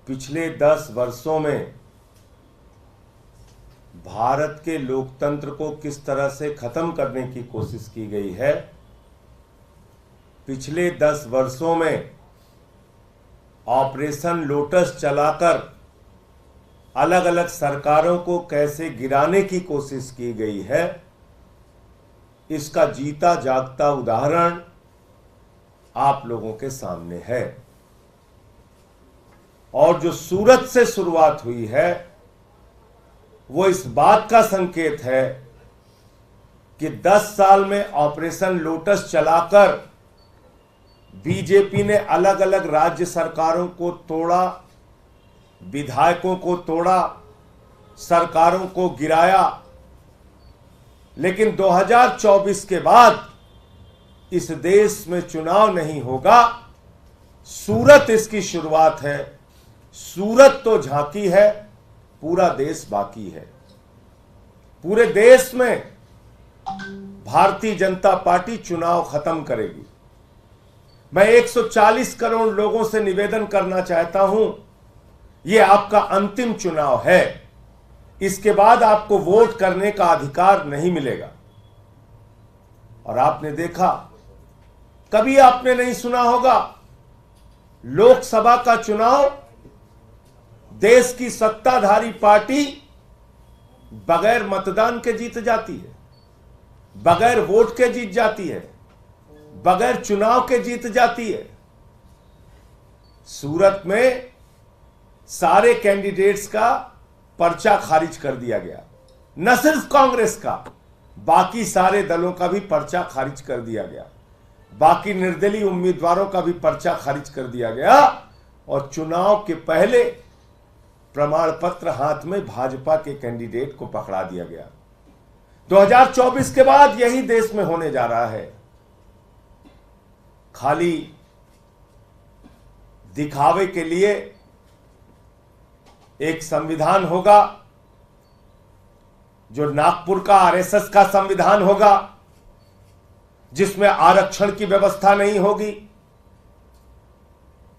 पिछले 10 वर्षों में भारत के लोकतंत्र को किस तरह से खत्म करने की कोशिश की गई है, पिछले 10 वर्षों में ऑपरेशन लोटस चलाकर अलग अलग सरकारों को कैसे गिराने की कोशिश की गई है, इसका जीता जागता उदाहरण आप लोगों के सामने है। और जो सूरत से शुरुआत हुई है वो इस बात का संकेत है कि 10 साल में ऑपरेशन लोटस चलाकर बीजेपी ने अलग अलग राज्य सरकारों को तोड़ा, विधायकों को तोड़ा, सरकारों को गिराया। लेकिन 2024 के बाद इस देश में चुनाव नहीं होगा। सूरत इसकी शुरुआत है। सूरत तो झांकी है, पूरा देश बाकी है। पूरे देश में भारतीय जनता पार्टी चुनाव खत्म करेगी। मैं 140 करोड़ लोगों से निवेदन करना चाहता हूं, यह आपका अंतिम चुनाव है। इसके बाद आपको वोट करने का अधिकार नहीं मिलेगा। और आपने देखा, कभी आपने नहीं सुना होगा, लोकसभा का चुनाव देश की सत्ताधारी पार्टी बगैर मतदान के जीत जाती है, बगैर वोट के जीत जाती है, बगैर चुनाव के जीत जाती है। सूरत में सारे कैंडिडेट्स का पर्चा खारिज कर दिया गया। न सिर्फ कांग्रेस का, बाकी सारे दलों का भी पर्चा खारिज कर दिया गया। बाकी निर्दलीय उम्मीदवारों का भी पर्चा खारिज कर दिया गया। और चुनाव के पहले प्रमाण पत्र हाथ में भाजपा के कैंडिडेट को पकड़ा दिया गया। 2024 के बाद यही देश में होने जा रहा है। खाली दिखावे के लिए एक संविधान होगा जो नागपुर का आरएसएस का संविधान होगा, जिसमें आरक्षण की व्यवस्था नहीं होगी,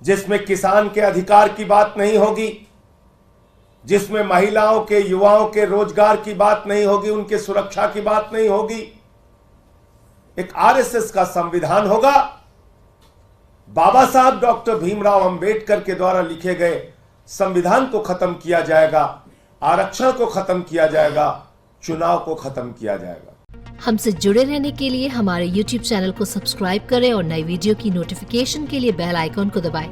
जिसमें किसान के अधिकार की बात नहीं होगी, जिसमें महिलाओं के, युवाओं के रोजगार की बात नहीं होगी, उनके सुरक्षा की बात नहीं होगी। एक आरएसएस का संविधान होगा। बाबा साहब डॉक्टर भीमराव अंबेडकर के द्वारा लिखे गए संविधान को खत्म किया जाएगा, आरक्षण को खत्म किया जाएगा, चुनाव को खत्म किया जाएगा। हमसे जुड़े रहने के लिए हमारे YouTube चैनल को सब्सक्राइब करें और नई वीडियो की नोटिफिकेशन के लिए बेल आइकॉन को दबाएं।